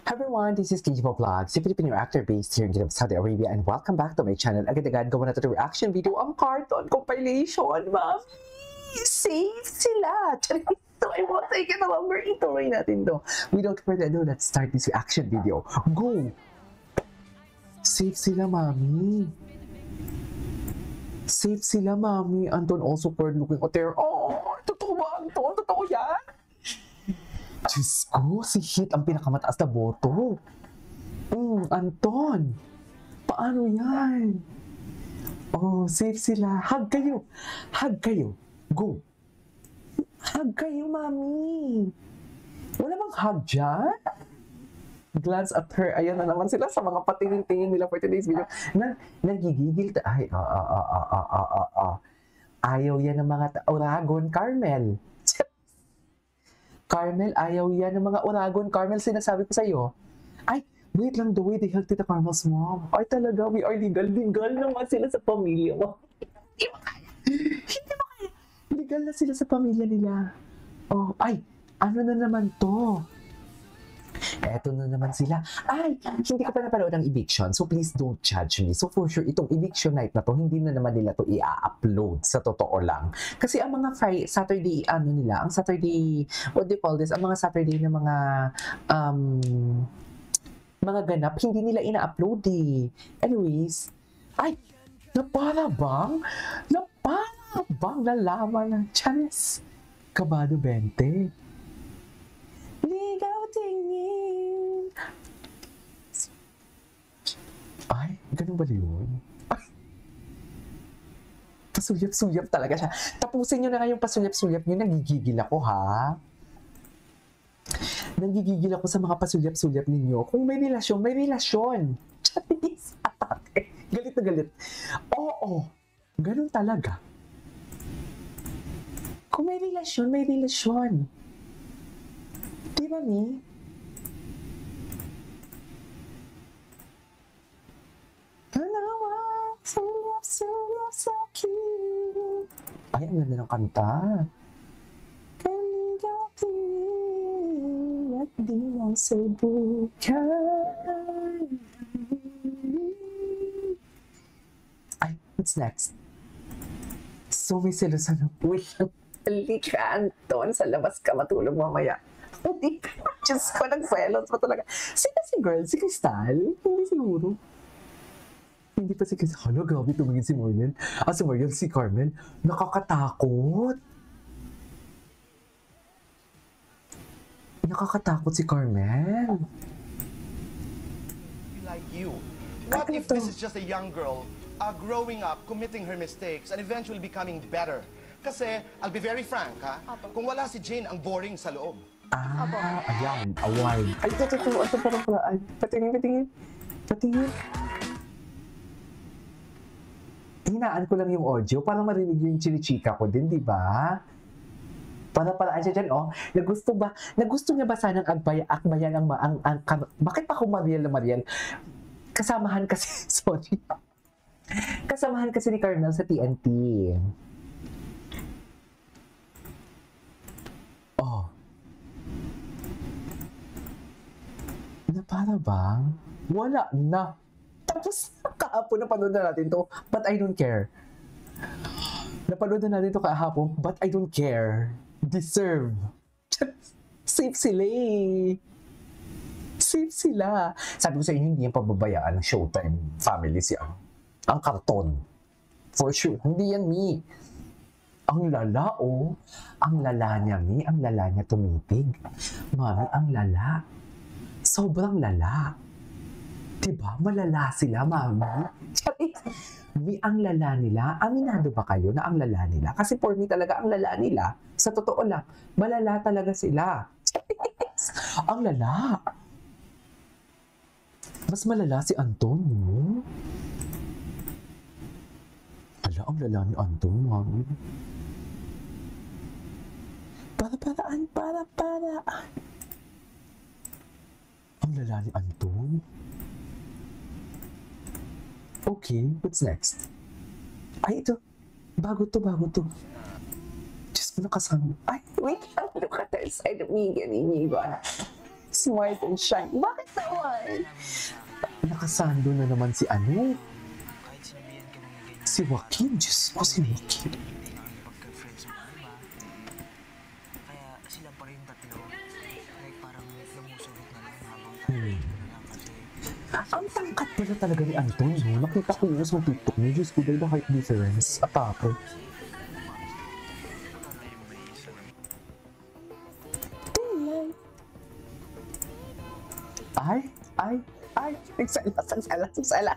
Hi everyone, this is KG Vlogs, a Filipino actor based here in Jeddah, Saudi Arabia, and welcome back to my channel. Agad-agad gawa na ito reaction video ang cartoon compilation, mami! Save sila! So I want to get a number, ituloy natin to. Without further ado, let's start this reaction video. Go! Save sila, mami! Save sila, mami! Anton also bird looking out there. Oh! Totoo ba, Anton? Totoo yan? Diyos ko, si Hit ang pinakamataas na boto. Anton, paano yan? Oh, save sila. Hug kayo. Hug kayo. Go. Hug kayo, mami. Wala bang hug dyan? Glance at her. Ayan na naman sila sa mga patingin-tingin nila for today's video. Nagigigil. Ay, ayaw yan ng mga Oragon, Carmel. Carmel, ayaw yan ng mga Oragon. Carmel, sinasabi ko sa'yo. Ay, wait lang, the way they held Tita Carmel's mom. Ay, talaga, we are legal. Legal naman sila sa pamilya mo. Hindi mo kaya. Hindi mo kaya. Legal na sila sa pamilya nila. Oh, ay, ano na naman to? Eto na naman sila. Ay, hindi ko pa napanood ng eviction, so please don't judge me. So for sure, itong eviction night na to, hindi na naman nila to i-upload sa totoo lang. Kasi ang mga Saturday, ang Saturday, what do you call this? Ang mga Saturday na mga ganap, hindi nila ina-upload eh. Anyways, ay, napara bang nalaman ng Chanes? Kabado 20. Ligaw tingin. Ay, ganun ba yun? Ay, pasuyap-suyap talaga siya. Tapusin nyo na kayong pasuyap-suyap nyo. Nagigigil ako, ha? Nagigigil ako sa mga pasuyap-suyap ninyo. Kung may relasyon, may relasyon. Chinese atake. Galit na galit. Oo, ganun talaga. Kung may relasyon, may relasyon. Di ba, Mi? Halawa, suyap sa akin. Ay, ang ganda ng kanta. Kaligatin at di lang subukan. Ay, what's next? So, may selosan na po. Halika, Anton. Sa labas ka matulog mamaya. Hindi ka. Diyos ko, nag-felons pa talaga. Sino si girl? Si Crystal? Hindi siguro. Hindi pa si Crystal. Hala, grabe tumingin si Marian. Si Marian, si Carmen. Nakakatakot. Nakakatakot si Carmen. Like you. What if this is just a young girl growing up, committing her mistakes, and eventually becoming better? Kasi, I'll be very frank, ha? Kung wala si Jane, ang boring sa loob. Ayan, award. Ay, ito, pala. Ay, patingin. Hinaan ko lang yung audio para marinig yung chinichika ko din, di ba? Para siya dyan, oh. Nagusto niya ba sanang akbayan bakit pa ako Mariel? Kasamahan kasi, sorry. Kasamahan kasi ni Carmel sa TNT. Oh. Na para bang wala na. Tapos kahapon napanood na natin to, but I don't care. Napanood na natin to kahapon, but I don't care. Deserve. Safe sila eh. Safe sila. Sabi ko sa inyo, hindi yung pababayaan ng Showtime family siya. Ang karton. For sure. Hindi yan, Mi. Ang lala, oh. Ang lala niya, Mi. Ang lala niya tumitig. Mami, ang lala. Sobrang lala. Diba? Malala sila, Mami. Mi, ang lala nila. Aminado ba kayo na ang lala nila? Kasi for me talaga, ang lala nila, sa totoo lang, malala talaga sila. Ang lala. Mas malala si Anton, no? Ala, ang lala ni Anton, Mami. Paraan. Ang lala ni Anton. Okay, what's next? Ay, ito. Bago to. Diyos ko, nakasama. Ay, wait lang. Look at the side of me. Ganyan ba? smart and shine. Bakit naman? Nakasando na naman si ano? Si Joaquin. Diyos ko, si Joaquin. Pagka-friends mo, diba? Kaya sila pa rin tatlo. Like parang lumusulit na lang habang tayo na lang kasi... Ang tangkat pala talaga ni Anton, no? Nakita ko yun sa TikTok niya. Diyos ko, dahil na height difference. Atapo. Ay, nagsala.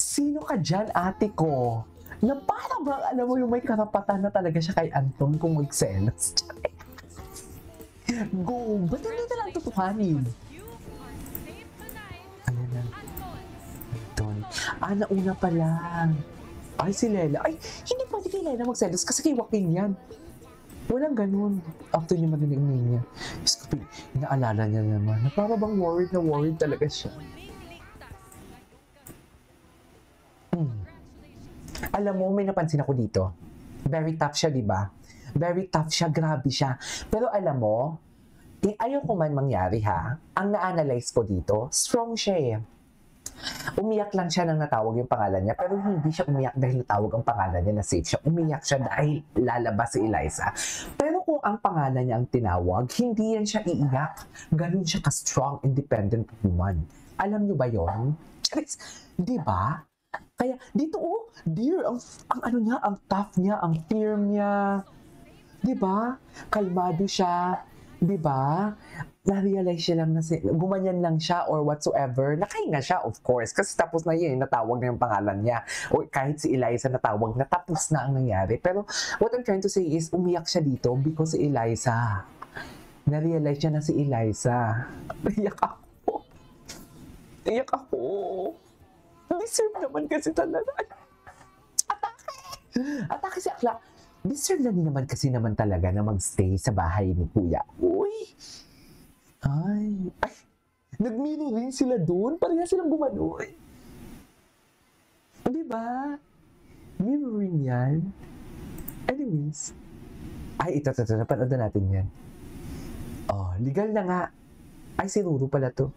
Sino ka dyan, ate ko? Na parang bang, alam mo yung may karapatan na talaga siya kay Anton kung magselos. Go! Ba't hindi na lang tutuhanin? Ano na? Anton. Nauna pa lang. Ay, si Lela. Ay, hindi pwede kay Lela magselos kasi kay Joaquin yan. Walang ganun. After niya marinig niya. Diyos ko, inaalala niya naman na para bang worried talaga siya. Alam mo, may napansin ako dito. Very tough siya, di ba? Very tough siya, grabe siya. Pero alam mo, ayaw ko man mangyari ha. Ang na-analyze ko dito, strong siya eh. Umiyak lang siya nang natawag yung pangalan niya, pero hindi siya umiyak dahil natawag ang pangalan niya na safe siya. Umiyak siya dahil lalabas si Eliza. Pero kung ang pangalan niya ang tinawag, hindi yan siya iiyak. Ganun siya ka-strong, independent woman. Alam niyo ba yon? Charis, di ba? Kaya dito, dear, ang ano niya, ang tough niya, ang firm niya. Di ba? Kalmado siya. Di ba? Na-realize siya lang na gumanyan lang siya or whatsoever. Nakahinga siya, of course. Kasi tapos na yun, natawag na yung pangalan niya. O kahit si Eliza natawag, natapos na ang nangyari. Pero what I'm trying to say is, umiyak siya dito because si Eliza. Na-realize siya na si Eliza. Iyak ako. Iyak ako. Deserve naman kasi talaga. Atake si Akla. Deserve na naman kasi naman talaga na magstay sa bahay ni Kuya. Uy! Ay! Nagmino rin sila doon. Pareha silang gumanoy. Diba? Mirroring yan. Anyways. Ito. Napanood na natin yan. Oh, legal na nga. Si Ruru pala to.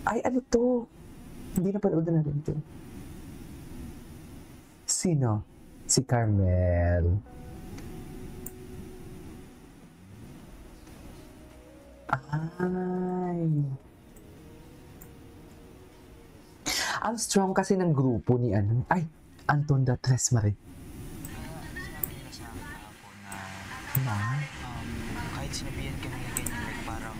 Ano to? Hindi napanood na natin to. Sino? Si Carmel. Ang strong kasi ng grupo ni Anton da Tres Marie. Sinabi nila sa akin kahapon na kahit sinabihan ka ng ganyan, like parang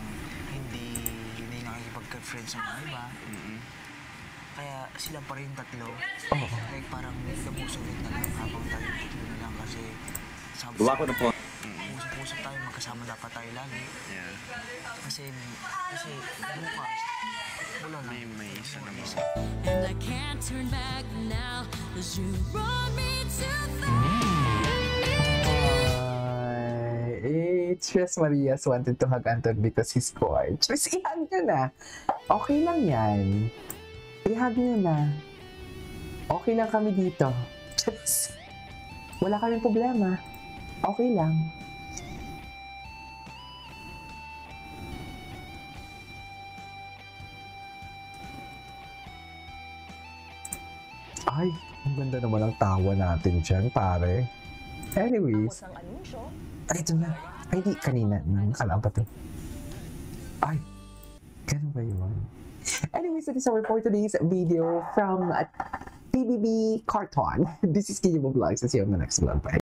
hindi nakikipagka-friends mo, diba? Kaya sila pa rin tatlo. Like parang lumusulit na lang habang tayo tatlo na lang kasi Gawa ko na po. Usap-usap tayo, magkasama dapat tayo lagi. Yeah. Kasi bukas, wala na. May isa naman. And I can't turn back now, 'cause you brought me to Tres Marias wanted to hug Anton because he scored. Tres, ihag niya na. Okay lang yan. Ihag niya na. Okay lang kami dito. Tres, wala kaming problema. Okay lang. Ang ganda naman ang tawa natin dyan, pare. Anyways. Ito na. Hindi, kanina. Nakalaan pa to. Ganun ba yun? Anyways, that is our for today's video from TBB Carton. This is Kiyo Vlogs. See you on the next vlog. Bye.